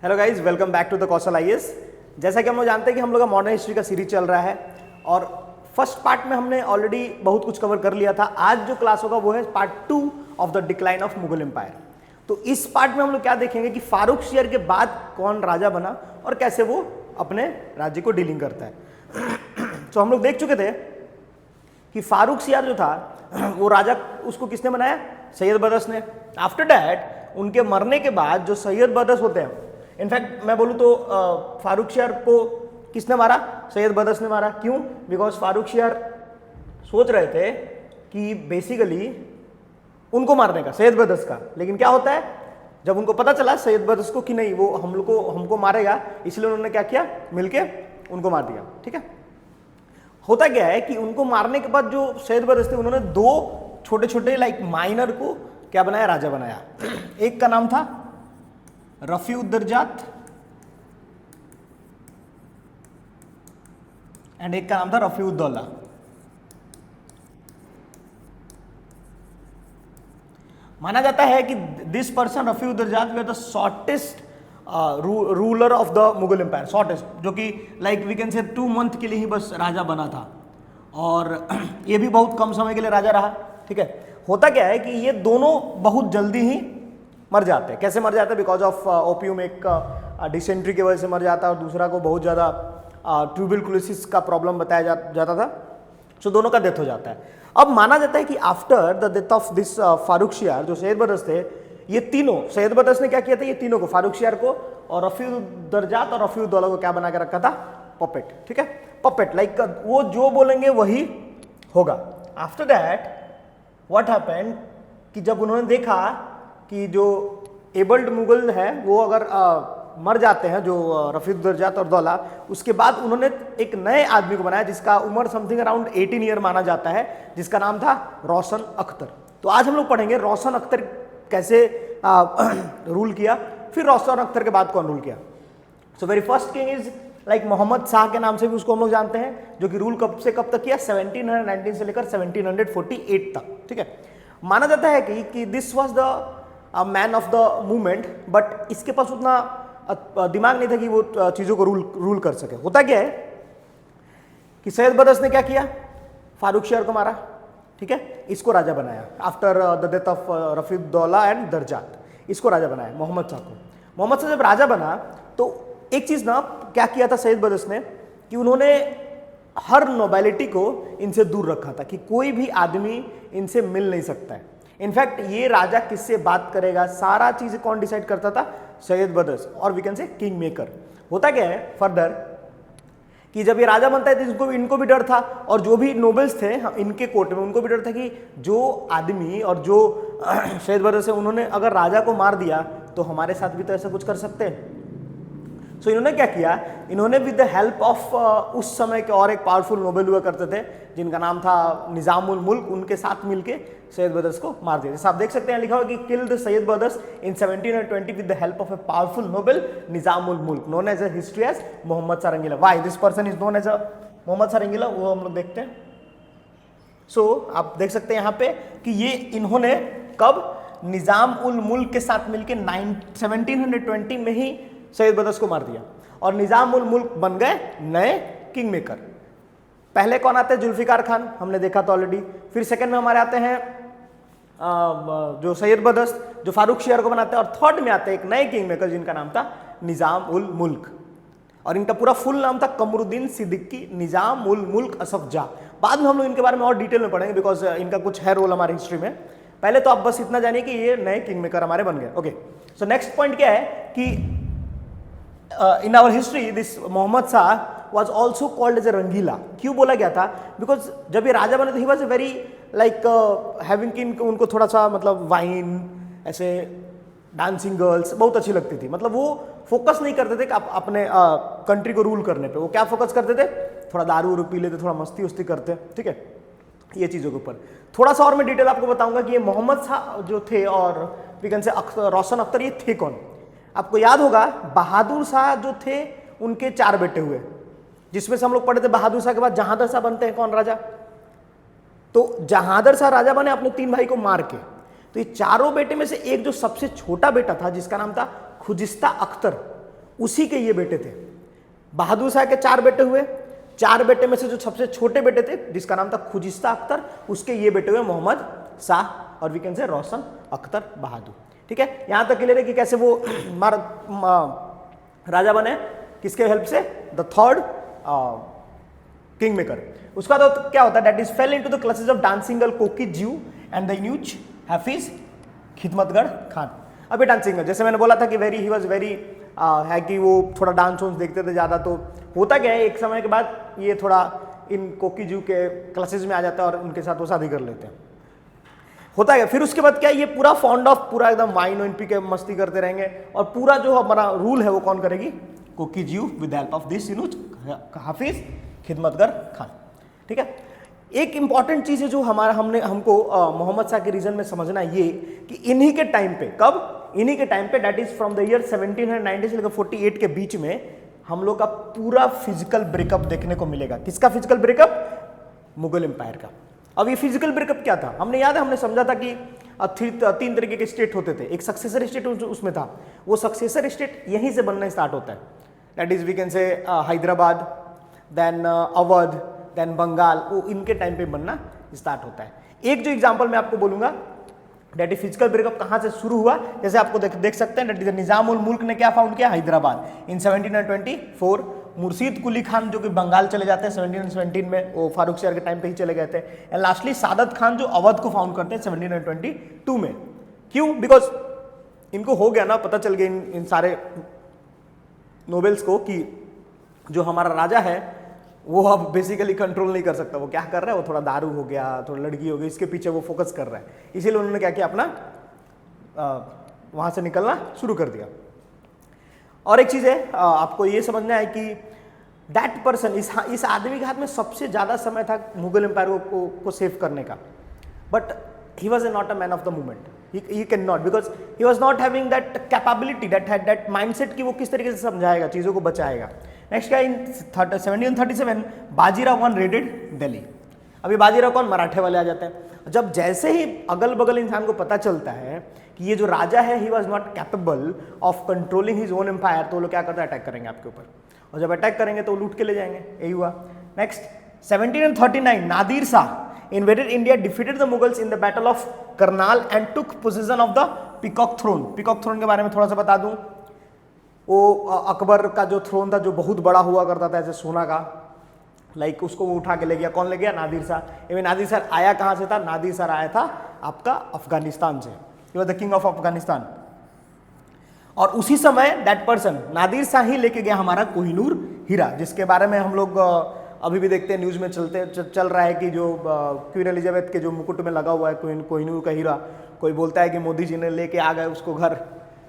Hello guys, welcome back to the Kaushal IAS. जैसा कि हम लोग जानते हैं कि हम लोग का मॉडर्न हिस्ट्री का सीरीज चल रहा है और फर्स्ट पार्ट में हमने ऑलरेडी बहुत कुछ कवर कर लिया था। आज जो क्लास होगा वो है part 2 of the decline of Mughal empire. तो इस पार्ट में हम लोग क्या देखेंगे कि फारुखशियर के बाद कौन राजा बना और कैसे वो अपने राज्य को डीलिंग करता है। तो हम लोग देख चुके थे कि फारुखशियर जो था वो राजा, उसको किसने बनाया? सैयद बदस ने। आफ्टर डैट उनके मरने के बाद जो सैयद बदस होते हैं, इनफैक्ट मैं बोलूँ तो फारुखशियर को किसने मारा? सैयद बदस ने मारा। क्यों? बिकॉज फारुखशियर सोच रहे थे कि बेसिकली उनको मारने का, सैयद बदस का। लेकिन क्या होता है, जब उनको पता चला सैयद बदस को कि नहीं वो हमको मारेगा, इसलिए उन्होंने क्या किया, मिलके उनको मार दिया। ठीक है। होता क्या है कि उनको मारने के बाद जो सैयद बदस थे उन्होंने दो छोटे छोटे माइनर को क्या बनाया? राजा बनाया। एक का नाम था रफी-उद-दरजात एंड एक का नाम था रफी-उद-दौला। माना जाता है कि this person Rafi-ud-Darajat was the shortest ruler of the Mughal empire, shortest, जो कि वी कैन से 2 मंथ के लिए ही बस राजा बना था और ये भी बहुत कम समय के लिए राजा रहा। ठीक है। होता क्या है कि ये दोनों बहुत जल्दी ही मर जाते हैं। कैसे मर जाते हैं? बिकॉज ऑफ ओपियम, एक डिसेंट्री की वजह से मर जाता है और दूसरा को बहुत ज़्यादा ट्यूबरकुलोसिस का प्रॉब्लम बताया जाता था। सो दोनों का डेथ हो जाता है। अब माना जाता है कि after the death of this Farrukhsiyar, जो सैयद बदस थे, ये तीनों, सैयद बदस ने क्या किया था, ये तीनों को, फारुखशियर को और रफी-उद-दरजात और रफी-उद-दौला को क्या बना के रखा था? पपेट। ठीक है। पपेट, वो जो बोलेंगे वही होगा। आफ्टर दैट व्हाट हैपेंड कि जब उन्होंने देखा कि जो एबल्ड मुगल है वो अगर मर जाते हैं, जो रफी-उद-दरजात और दौला, उसके बाद उन्होंने एक नए आदमी को बनाया जिसका उम्र समथिंग अराउंड 18 ईयर माना जाता है, जिसका नाम था रोशन अख्तर। तो आज हम लोग पढ़ेंगे रोशन अख्तर कैसे रूल किया, फिर रोशन अख्तर के बाद कौन रूल किया। So very first king is Mohammad Shah के नाम से भी उसको हम लोग जानते हैं, जो कि रूल कब से कब तक किया? 1719 से लेकर 1748 तक। ठीक है। माना जाता है कि this was the man of the movement, but इसके पास उतना दिमाग नहीं था कि वो चीज़ों को रूल कर सके। होता क्या है कि सैयद बदस ने क्या किया? फारुखशियर को मारा। ठीक है। इसको राजा बनाया after the death of Rafi-ud-Daulah and Darajat. इसको राजा बनाया मोहम्मद शाह को। मोहम्मद शाह जब राजा बना तो एक चीज़ ना क्या किया था सैयद बदस ने कि उन्होंने हर नोबिलिटी को इनसे दूर रखा था कि कोई भी आदमी इनसे मिल नहीं सकता है। इनफैक्ट ये राजा किससे बात करेगा, सारा चीज कौन डिसाइड करता था? सैयद बदस, और we can say king maker. होता क्या है फर्दर कि जब ये राजा बनता है तो इनको भी डर था, और जो भी नोबल्स थे इनके कोर्ट में उनको भी डर था कि जो आदमी और जो सैयद बदस है उन्होंने अगर राजा को मार दिया तो हमारे साथ भी तो ऐसा कुछ कर सकते हैं। सो इन्होंने क्या किया? इन्होंने विद द हेल्प ऑफ उस समय के और एक पावरफुल नोबेल हुआ करते थे जिनका नाम था निजामुल मुल्क, उनके साथ मिलके सैयद बदस को मार दिया। जैसे आप देख सकते हैं लिखा हुआ कि किल्ड सैयद बदस in 1720 with the help of a powerful noble Nizamul Mulk, known as a history as Mohammad Shah Rangila. Why this person is known as a Mohammad Shah Rangila, वो हम लोग देखते हैं। सो आप देख सकते हैं यहाँ पे कि ये इन्होंने कब? निजाम उल मुल्क के साथ मिलके 1720 में ही सैयद बदस को मार दिया और निजाम उल मुल्क बन गए नए किंग मेकर। पहले कौन आते हैं? जुल्फिकार खान, हमने देखा था ऑलरेडी। फिर सेकंड में हमारे आते हैं जो सैयद बदस, जो फारुखशियर को बनाते हैं, और थर्ड में आते हैं एक नए किंग मेकर जिनका नाम था निजाम उल मुल्क, और इनका पूरा फुल नाम था कमरुद्दीन सिद्दीकी निजाम उल मुल्क असफ जाह। बाद में हम लोग इनके बारे में और डिटेल में पढ़ेंगे बिकॉज इनका कुछ है रोल हमारी हिस्ट्री में। पहले तो आप बस इतना जानिए कि ये नए किंग मेकर हमारे बन गए। ओके, सो नेक्स्ट पॉइंट क्या है कि in our history this Mohammad Shah was also called as a रंगीला। क्यों बोला गया था? बिकॉज जब ये राजा बने तो ही वॉज वेरी हैविंग कि उनको थोड़ा सा वाइन, ऐसे डांसिंग गर्ल्स बहुत अच्छी लगती थी। वो फोकस नहीं करते थे कि अपने कंट्री को रूल करने पे। वो क्या फोकस करते थे? थोड़ा दारू वारू पी लेते, थोड़ा मस्ती उस्ती करते। ठीक है। ये चीज़ों के ऊपर थोड़ा सा और मैं डिटेल आपको बताऊंगा कि ये मोहम्मद शाह जो थे और वी कैन से रोशन अख्तर, ये थे कौन? आपको याद होगा बहादुर शाह जो थे उनके 4 बेटे हुए, जिसमें से हम लोग पढ़े थे बहादुर शाह के बाद जहांदर शाह बनते हैं कौन राजा? तो जहांदर शाह राजा बने अपने 3 भाई को मार के। तो ये चारों बेटे में से एक जो सबसे छोटा बेटा था जिसका नाम था खुजिस्ता अख्तर, उसी के ये बेटे थे। बहादुर शाह के 4 बेटे हुए, 4 बेटे में से जो सबसे छोटे बेटे थे जिसका नाम था खुजिस्ता अख्तर, उसके ये बेटे हुए मोहम्मद शाह और वी कैन से रोशन अख्तर बहादुर। ठीक है, यहां तक क्लियर है कि कैसे वो राजा बने, किसके हेल्प से, द थर्ड किंग मेकर। उसका तो क्या होता है, that is fail into the classes of dancing girl कोकी ज्यू एंड द न्यूज हाफिज खिदमतगढ़ खान। अभी डांसिंग गर्ल जैसे मैंने बोला था कि ही वॉज वेरी है कि वो थोड़ा डांस वांस देखते थे ज़्यादा, तो होता क्या है एक समय के बाद ये थोड़ा इन कोकी जू के क्लासेस में आ जाता है और उनके साथ वो शादी कर लेते हैं। होता है फिर उसके बाद क्या, ये पूरा फॉन्ड ऑफ पूरा एकदम वाइन वाइन पी के मस्ती करते रहेंगे और पूरा जो हमारा रूल है वो कौन करेगी, Koki Jiu with help of this Hafiz Khidmatgar Khan. ठीक है, एक इंपॉर्टेंट चीज है जो हमको मोहम्मद शाह के रीजन में समझना ये कि इन्हीं के टाइम पे, कब, इन्हीं के टाइम पे that is from the year 1790 से लेकर 48 के बीच में हम लोग का पूरा फिजिकल ब्रेकअप देखने को मिलेगा। किसका फिजिकल ब्रेकअप, मुगल एम्पायर का। अब ये फिजिकल ब्रेकअप क्या था, हमने याद है हमने समझा था कि 3 तरीके के स्टेट होते थे, एक सक्सेसर स्टेट उसमें था, वो सक्सेसर स्टेट यहीं से बनना स्टार्ट होता है, that is we can say Hyderabad, then Awadh, then Bengal, वो इनके टाइम पे बनना स्टार्ट होता है। एक जो एग्जांपल मैं आपको बोलूंगा दैट इज फिजिकल ब्रेकअप कहां से शुरू हुआ, जैसे आपको देख सकते हैं दैट इज निजामुल मुल्क ने क्या फाउंड किया, हैदराबाद इन 1724। मुर्शीद कुली खान जो कि बंगाल चले जाते हैं 1717 में, वो फारूक शहर के टाइम पे ही चले गए थे। एंड लास्टली सादत खान जो अवध को फाउंड करते हैं 1722 में। क्यों, बिकॉज इनको हो गया ना, पता चल गया इन सारे नोबेल्स को कि जो हमारा राजा है वो अब बेसिकली कंट्रोल नहीं कर सकता, वो क्या कर रहा है, वो थोड़ा दारू हो गया, थोड़ा लड़की हो गई, इसके पीछे वो फोकस कर रहा है। इसीलिए उन्होंने क्या किया, अपना वहां से निकलना शुरू कर दिया। और एक चीज है आपको ये समझना है कि दैट पर्सन, इस आदमी के हाथ में सबसे ज्यादा समय था मुगल एम्पायर को सेव करने का, but he was not a man of the moment. He cannot, because he was not having that capability, that mindset कि वो किस तरीके से समझाएगा, चीज़ों को बचाएगा। नेक्स्ट क्या, इन 1737 बाजीराव वन रेडेड दिल्ली। अभी बाजीराव कौन, मराठे वाले आ जाते हैं। जब जैसे ही अगल बगल इंसान को पता चलता है कि ये जो राजा है he was not capable of controlling his own empire, तो वो लोग क्या करते हैं, अटैक करेंगे आपके ऊपर, और जब अटैक करेंगे तो लूट के ले जाएंगे। यही हुआ। Next 1739 Nadir Shah invaded India, defeated the Mughals in the battle of Karnal and took possession of the Peacock Throne। Peacock Throne के बारे में थोड़ा सा बता दूं, वो अकबर का जो थ्रोन था जो बहुत बड़ा हुआ करता था ऐसे सोना का, लाइक उसको वो उठा के ले गया। कौन ले गया, नादिर शाह। ये नादिर शाह आया कहाँ से था, नादिर शाह आया था आपका अफगानिस्तान से, he was the king of Afghanistan. और उसी समय दैट पर्सन नादिर शाह ही लेके गया हमारा कोहिनूर हीरा, जिसके बारे में हम लोग अभी भी देखते हैं, न्यूज़ में चल रहा है कि जो क्वीन एलिजाबेथ के जो मुकुट में लगा हुआ है कोहिनूर का हीरा, कोई बोलता है कि मोदी जी ने लेके आ गए उसको घर।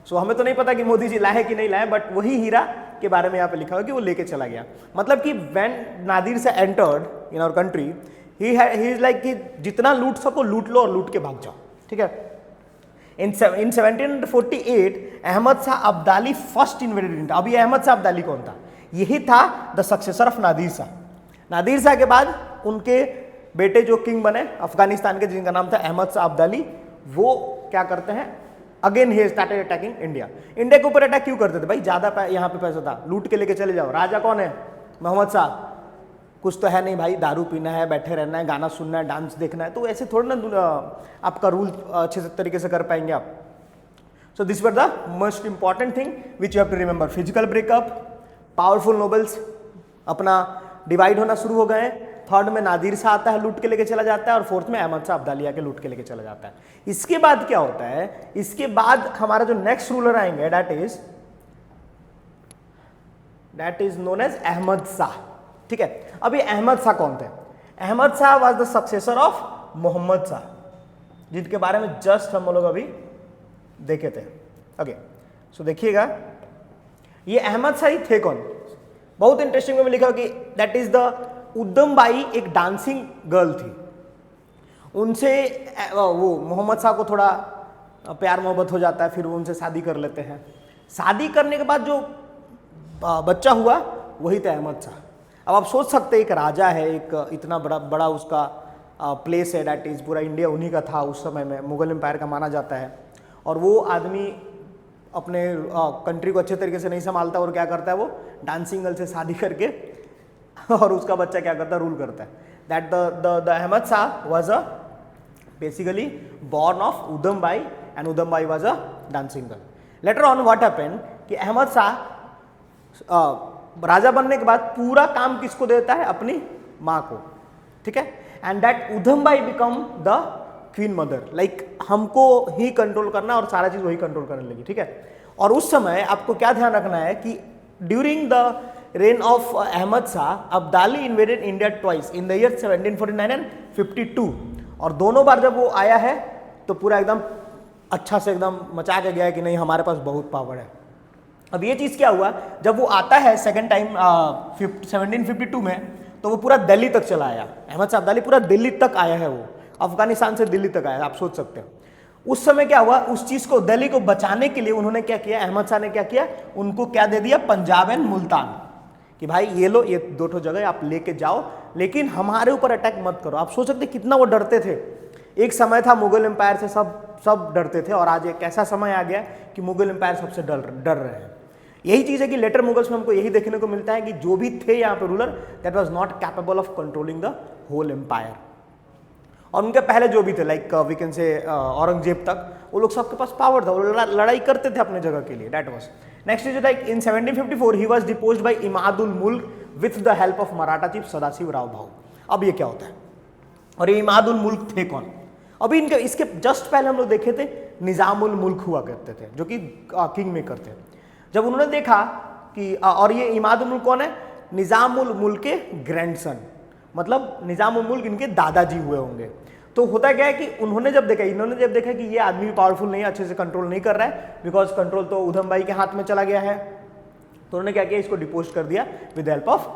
सो हमें तो नहीं पता कि मोदी जी लाए कि नहीं लाए, बट वही हीरा के बारे में यहाँ पे लिखा हुआ कि वो लेके चला गया। मतलब कि व्हेन नादिर से entered in our country, he is like कि जितना लूट सको लूट लो और लूट के भाग जाओ। ठीक है। In 1748 Ahmad Shah Abdali first invaded India. अभी अहमद शाह अब्दाली कौन था, यही था the successor of Nadir Shah. Nadir Shah के बाद उनके बेटे जो किंग बने अफगानिस्तान के, जिनका नाम था अहमद शाह अब्दाली, वो क्या करते हैं, again he started attacking India. India के ऊपर अटैक क्यों करते थे भाई, ज्यादा यहाँ पे पैसा था, लूट के लेके चले जाओ। राजा कौन है, मोहम्मद शाह, कुछ तो है नहीं भाई, दारू पीना है, बैठे रहना है, गाना सुनना है, डांस देखना है, तो ऐसे थोड़ा ना आपका रूल अच्छे तरीके से कर पाएंगे आप। So this were the most important thing which you have to remember. Physical breakup, powerful nobles अपना डिवाइड होना शुरू हो गए। थर्ड में नादिर शाह आता है, लूट के लेके चला जाता है, और फोर्थ में अहमद शाह अब्दाली आके लूट के लेके चला जाता है। इसके बाद क्या होता है, इसके बाद हमारा जो नेक्स्ट रूलर आएंगे that is known as Ahmad Shah. ठीक है। अभी अहमद शाह कौन थे, Ahmad Shah was the successor of Mohammad Shah, जिनके बारे में जस्ट हम लोग अभी देखे थे। ओके, सो देखिएगा ये अहमद शाह ही थे कौन। बहुत इंटरेस्टिंग में लिखा कि दैट इज द उद्दम बाई, एक डांसिंग गर्ल थी, उनसे वो मोहम्मद शाह को थोड़ा प्यार मोहब्बत हो जाता है, फिर वो उनसे शादी कर लेते हैं। शादी करने के बाद जो बच्चा हुआ वही था अहमद शाह। अब आप सोच सकते हैं, एक राजा है, एक इतना बड़ा उसका प्लेस है, दैट इज पूरा इंडिया उन्हीं का था उस समय में, मुगल एम्पायर का माना जाता है, और वो आदमी अपने कंट्री को अच्छे तरीके से नहीं संभालता और क्या करता है वो डांसिंग गर्ल से शादी करके और उसका बच्चा क्या करता है रूल करता है. That the Ahmad Shah was a basically born of Udham Bai and Udham Bai was a dancing girl. Later on what happened कि अहमद शाह राजा बनने के बाद पूरा काम किसको देता है, अपनी माँ को, ठीक है. And that Udham by become the queen mother, like हमको ही कंट्रोल करना और सारा चीज वही कंट्रोल करने लगी, ठीक है. और उस समय आपको क्या ध्यान रखना है कि during the reign of Ahmad Shah, Abdali invaded India twice in the year 1749 and 52. और दोनों बार जब वो आया है तो पूरा एकदम अच्छा से एकदम मचा के गया है कि नहीं हमारे पास बहुत पावर है. अब ये चीज़ क्या हुआ, जब वो आता है सेकंड टाइम 1752 में, तो वो पूरा दिल्ली तक चला आया. अहमद शाह अब्दाली पूरा दिल्ली तक आया है, वो अफगानिस्तान से दिल्ली तक आया, आप सोच सकते हो. उस समय क्या हुआ, उस चीज़ को दिल्ली को बचाने के लिए उन्होंने क्या किया, अहमद शाह ने क्या किया, उनको क्या दे दिया, पंजाब एंड मुल्तान, कि भाई ये लो, ये दो ठो जगह आप लेके जाओ, लेकिन हमारे ऊपर अटैक मत करो. आप सोच सकते कितना वो डरते थे. एक समय था मुगल एम्पायर से सब डरते थे, और आज एक ऐसा समय आ गया कि मुगल एम्पायर सबसे डर रहे हैं. यही चीज़ है कि लेटर मुगल्स में हमको यही देखने को मिलता है कि जो भी थे यहाँ पे ruler, that was not capable of controlling the whole empire. और उनके पहले जो भी थे, लाइक वी कैन से औरंगजेब तक, वो लोग सबके पास पावर था, वो लड़ाई करते थे अपने जगह के लिए. That was next is like in 1754 he was deposed by Imadul Mulk with the help of Maratha chief Sadashiv Rao Bhau. अब ये क्या होता है, और ये इमादुल मुल्क थे कौन. अभी इनके इसके जस्ट पहले हम लोग देखे थे निजामुल मुल्क हुआ करते थे, जो कि किंग मेकर थे. जब उन्होंने देखा कि और ये इमादुल मुल्क कौन है, निजामुल मुल्क के ग्रैंडसन, मतलब निजामुल मुल्क इनके दादाजी हुए होंगे. तो होता क्या है कि इन्होंने जब देखा कि ये आदमी भी पावरफुल नहीं है, अच्छे से कंट्रोल नहीं कर रहा है, बिकॉज कंट्रोल तो उधम भाई के हाथ में चला गया है, तो उन्होंने क्या किया, इसको डिपोस्ट कर दिया with help of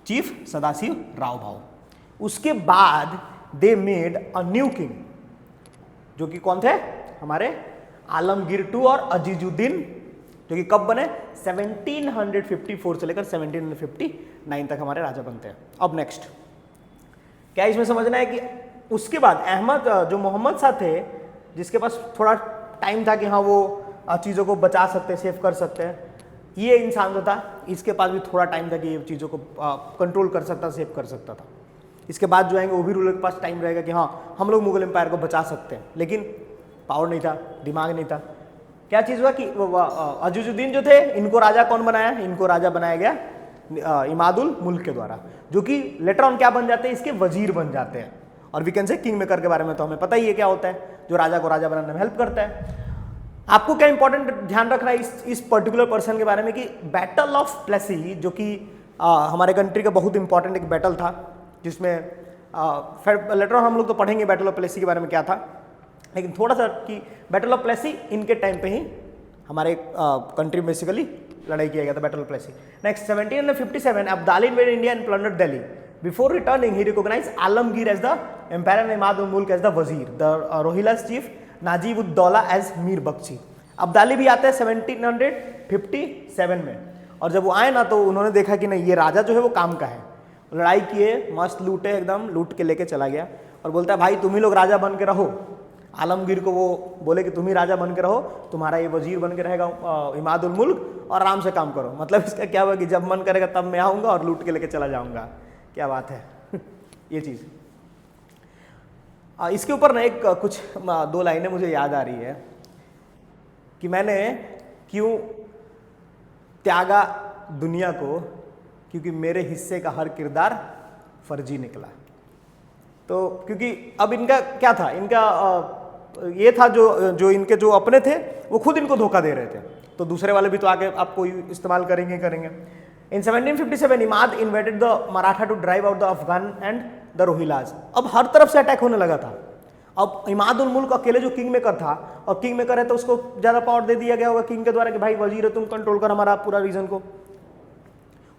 chief Sadashiv Rao भाऊ. उसके बाद they made a new king, जो कि कौन थे, हमारे आलमगीर टू और अजीजुद्दीन, जो कि कब बने, 1754 से लेकर 1759 तक हमारे राजा बनते हैं. अब नेक्स्ट क्या इसमें समझना है कि उसके बाद अहमद जो मोहम्मद शाह थे, जिसके पास थोड़ा टाइम था कि हाँ वो चीज़ों को बचा सकते, सेव कर सकते हैं, ये इंसान जो था इसके पास भी थोड़ा टाइम था कि ये चीज़ों को कंट्रोल कर सकता, सेव कर सकता था. इसके बाद जो आएंगे वो भी रूलर के पास टाइम रहेगा कि हाँ हम लोग मुगल एम्पायर को बचा सकते हैं, लेकिन पावर नहीं था, दिमाग नहीं था. क्या चीज़ हुआ कि अजीजुद्दीन जो थे, इनको राजा कौन बनाया, इनको राजा बनाया गया इमादुल मुल्क के द्वारा, जो कि लेटर ऑन क्या बन जाते हैं, इसके वजीर बन जाते हैं. और we can say king maker के बारे में तो हमें पता ही है क्या होता है, जो राजा को राजा बनाने में हेल्प करता है. आपको क्या इंपॉर्टेंट ध्यान रखना है इस पर्टिकुलर पर्सन के बारे में कि बैटल ऑफ प्लेसी, जो कि हमारे कंट्री का बहुत इंपॉर्टेंट एक बैटल था, जिसमें लेटर ऑन हम लोग तो पढ़ेंगे बैटल ऑफ प्लेसी के बारे में क्या था, लेकिन थोड़ा सा कि बैटल ऑफ प्लेसी इनके टाइम पे ही हमारे कंट्री में बेसिकली लड़ाई किया गया था, battle of Plassey. Next 1757 Abdali invaded India and plundered Delhi. Before returning, he recognized Alamgir as the emperor and Imadul Mulk as the wazir, the Rohilla's chief Najib-ud-Dawla as Mir Bakshi. Abdali भी आते हैं 1757 में, और जब वो आए ना तो उन्होंने देखा कि नहीं ये राजा जो है वो काम का है. लड़ाई किए, मस्त लूटे, एकदम लूट के लेके चला गया और बोलता है भाई तुम ही लोग राजा बन के रहो. आलमगीर को वो बोले कि तुम ही राजा बन के रहो, तुम्हारा ये वजीर बन के रहेगा इमादुल मुल्क, और आराम से काम करो. मतलब इसका क्या हुआ कि जब मन करेगा तब मैं आऊँगा और लूट के लेके चला जाऊँगा. क्या बात है ये चीज़. इसके ऊपर ना एक कुछ दो लाइनें मुझे याद आ रही है कि मैंने क्यों त्यागा दुनिया को, क्योंकि मेरे हिस्से का हर किरदार फर्जी निकला. तो क्योंकि अब इनका क्या था, इनका ये था जो इनके जो अपने थे वो खुद इनको धोखा दे रहे थे, तो दूसरे वाले भी तो आगे आपको इस्तेमाल करेंगे. In 1757, Imad invited the Maratha to drive out the Afghan and the Rohillas. अब हर तरफ से अटैक होने लगा था. अब इमादुल मुल्क अकेले जो किंग मेकर था, और किंग मेकर है तो उसको ज़्यादा पावर दे दिया गया होगा किंग के द्वारा कि भाई वजीर है, तुम कंट्रोल कर हमारा पूरा रीजन को.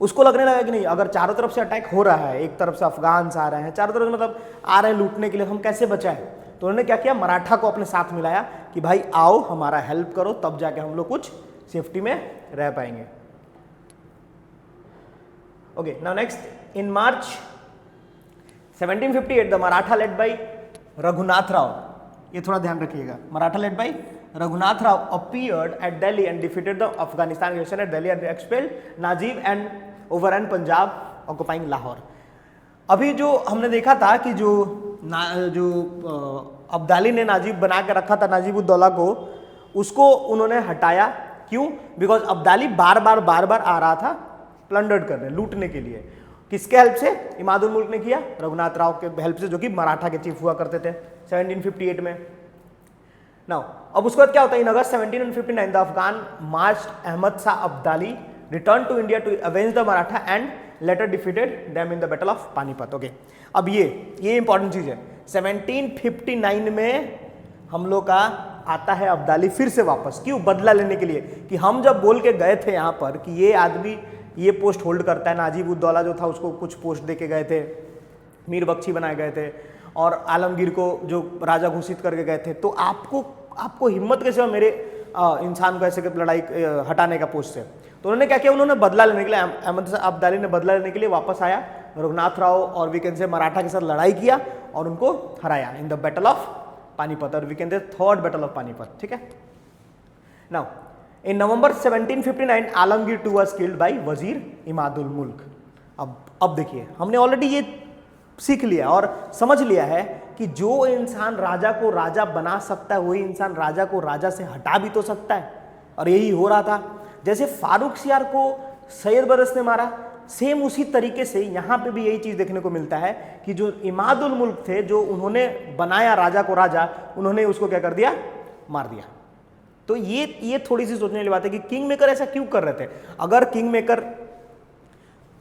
उसको लगने लगा कि नहीं, अगर चारों तरफ से अटैक हो रहा है, एक तरफ से अफगान आ रहे हैं, चारों तरफ से मतलब आ रहे हैं लूटने के लिए, हम कैसे बचाएं. तो उन्होंने क्या किया, मराठा को अपने साथ मिलाया कि भाई आओ हमारा हेल्प करो, तब जाके हम लोग कुछ सेफ्टी में रह पाएंगे. Okay, now next, in March 1758, the Maratha led by Raghunath Rao, ये थोड़ा ध्यान रखिएगा, Maratha led by Raghunath Rao appeared at Delhi and defeated the Afghanistan aggression at Delhi and expelled Najib and overran Punjab occupying Lahore. अभी जो हमने देखा था कि जो अब्दाली ने नाजिब बना के रखा था नाजिबुद्दौला को, उसको उन्होंने हटाया। क्यों? बिकॉज अब्दाली बार बार आ रहा था प्लंडर्ड करने, लूटने के लिए। किसके हेल्प से? इमादुल मुल्क ने किया, रघुनाथ राव के हेल्प से, जो कि मराठा के चीफ हुआ करते थे 1758 में। नाउ अब उसके बाद क्या होता है? In August 1759 the Afghan march Ahmad Shah Abdali return to India to avenge the Maratha and later defeated them in the battle of Panipat. Okay, अब ये इंपॉर्टेंट चीज है। 1759 में हम लोग का आता है अब्दाली फिर से वापस। क्यों? बदला लेने के लिए कि हम जब बोल के गए थे यहाँ पर कि ये आदमी ये पोस्ट होल्ड करता है, नाजिबुद्दौला जो था उसको कुछ पोस्ट दे के गए थे, मीर बख्शी बनाए गए थे, और आलमगीर को जो राजा घोषित करके गए थे, तो आपको हिम्मत कैसे हुआ मेरे इंसान को ऐसे लड़ाई हटाने का पोस्ट से? तो उन्होंने क्या किया? उन्होंने बदला लेने के लिए, अहमद शाह अब्दाली ने बदला लेने के लिए वापस आया, रघुनाथ राव और वी कैन से मराठा के साथ लड़ाई किया और उनको हराया in the battle of Panipat, और we can say third battle of Panipat. ठीक है। Now in November 1759 Alamgir two was killed by Wazir Imadul मुल्क। अब देखिए, हमने ऑलरेडी ये सीख लिया और समझ लिया है कि जो इंसान राजा को राजा बना सकता है वही इंसान राजा को राजा से हटा भी तो सकता है, और यही हो रहा था। जैसे फारूक सियार को सैयद बरस ने मारा, सेम उसी तरीके से यहाँ पे भी यही चीज देखने को मिलता है कि जो इमादुल मुल्क थे, जो उन्होंने बनाया राजा को राजा, उन्होंने उसको क्या कर दिया? मार दिया। तो ये थोड़ी सी सोचने वाली बात है कि किंग मेकर ऐसा क्यों कर रहे थे? अगर किंग मेकर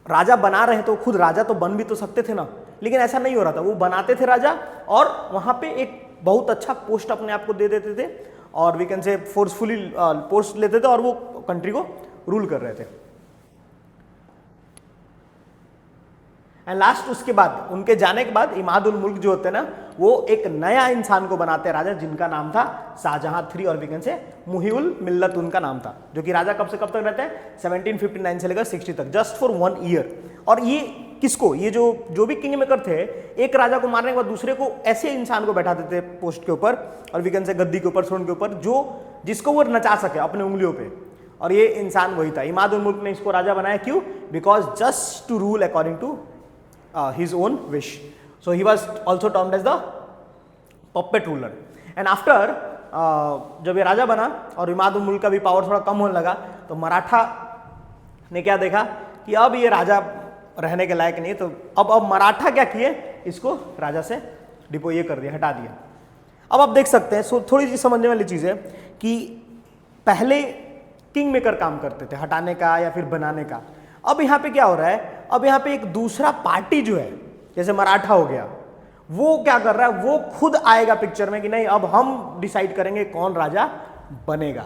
राजा बना रहे तो खुद राजा तो बन भी तो सकते थे ना, लेकिन ऐसा नहीं हो रहा था। वो बनाते थे राजा और वहां पे एक बहुत अच्छा पोस्ट अपने आप को दे देते थे, और we can say forcefully post लेते थे और वो कंट्री को रूल कर रहे थे। एंड लास्ट, उसके बाद उनके जाने के बाद इमादुल मुल्क जो होते हैं ना, वो एक नया इंसान को बनाते हैं राजा, जिनका नाम था शाहजहां III, और वी कैन से मुहिउल मिल्लत उनका नाम था, जो कि राजा कब से कब तक रहते हैं? 1759 से लेकर 60 तक, जस्ट फॉर 1 ईयर। और ये किसको? ये जो भी किंग मेकर थे, एक राजा को मारने के बाद दूसरे को ऐसे इंसान को बैठा देते पोस्ट के ऊपर, और वी कैन से गद्दी के ऊपर, थ्रोन के ऊपर, जिसको वो नचा सके अपने उंगलियों पे, और ये इंसान वही था। इमादुल मुल्क ने इसको राजा बनाया। क्यों? Because just to rule according to his own wish. So he was also termed as the puppet ruler. And after जब ये राजा बना और इमादुल मुल्क का भी पावर थोड़ा कम होने लगा, तो मराठा ने क्या देखा कि अब ये राजा रहने के लायक नहीं, तो अब मराठा क्या किए? इसको राजा से ये कर दिया, हटा दिया। अब आप देख सकते हैं, सो थोड़ी सी समझने वाली चीज है कि पहले किंग मेकर काम करते थे हटाने का या फिर बनाने का। अब यहाँ पे क्या हो रहा है? अब यहाँ पे एक दूसरा पार्टी जो है, जैसे मराठा हो गया, वो क्या कर रहा है? वो खुद आएगा पिक्चर में कि नहीं, अब हम डिसाइड करेंगे कौन राजा बनेगा।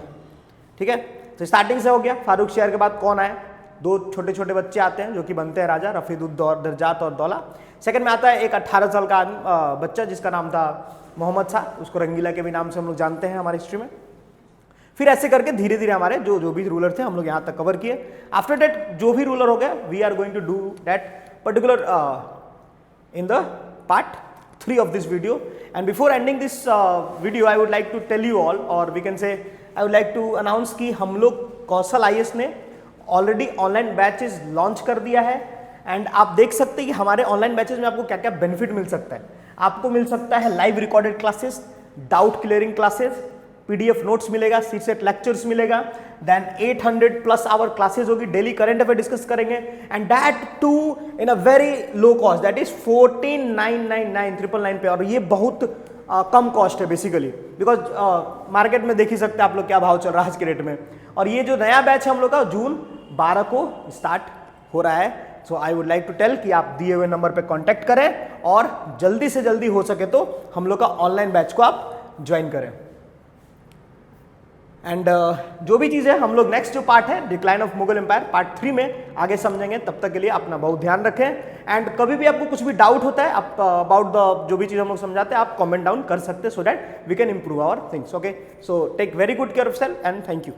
ठीक है। तो स्टार्टिंग से हो गया। फारूक सियार के बाद कौन आए? 2 छोटे छोटे बच्चे आते हैं जो कि बनते हैं राजा, रफीदुद्दर्जात और दौला। सेकंड में आता है एक 18 साल का बच्चा जिसका नाम था मोहम्मद शाह, उसको रंगीला के भी नाम से हम लोग जानते हैं हमारी हिस्ट्री में। फिर ऐसे करके धीरे धीरे हमारे जो भी रूलर थे हम लोग यहाँ तक कवर किए। आफ्टर दैट जो भी रूलर हो गया, we are going to do that particular in the part 3 of this video. And before ending this video, I would like to tell you all, or we can say I would like to announce कि हम लोग कौशल IAS ने already online batches launch कर दिया है। And आप देख सकते हैं कि हमारे ऑनलाइन बैचेस में आपको क्या क्या बेनिफिट मिल सकता है। आपको मिल सकता है live recorded classes, doubt clearing classes, PDF notes मिलेगा, सीसेट लेक्चर्स मिलेगा, देन 800+ आवर क्लासेस होगी, डेली करंट अफेयर डिस्कस करेंगे, and that too in a very low cost, that is 14,999 पे। और ये बहुत कम कॉस्ट है बेसिकली, बिकॉज मार्केट में देख ही सकते हैं आप लोग क्या भाव चल रहा है आज के रेट में। और ये जो नया बैच है हम लोग का जून 12 को स्टार्ट हो रहा है। So I would like to tell कि आप दिए हुए नंबर पे कांटेक्ट करें और जल्दी से जल्दी हो सके तो हम लोग का ऑनलाइन बैच को आप ज्वाइन करें। एंड जो भी चीज़ है हम लोग नेक्स्ट जो पार्ट है decline of Mughal empire part 3 में आगे समझेंगे। तब तक के लिए अपना बहुत ध्यान रखें। एंड कभी भी आपको कुछ भी डाउट होता है आप अबाउट द जो भी चीज़ हम लोग समझाते हैं आप कमेंट डाउन कर सकते हैं, so that we can improve our things. Okay, so take very good care of self and thank you.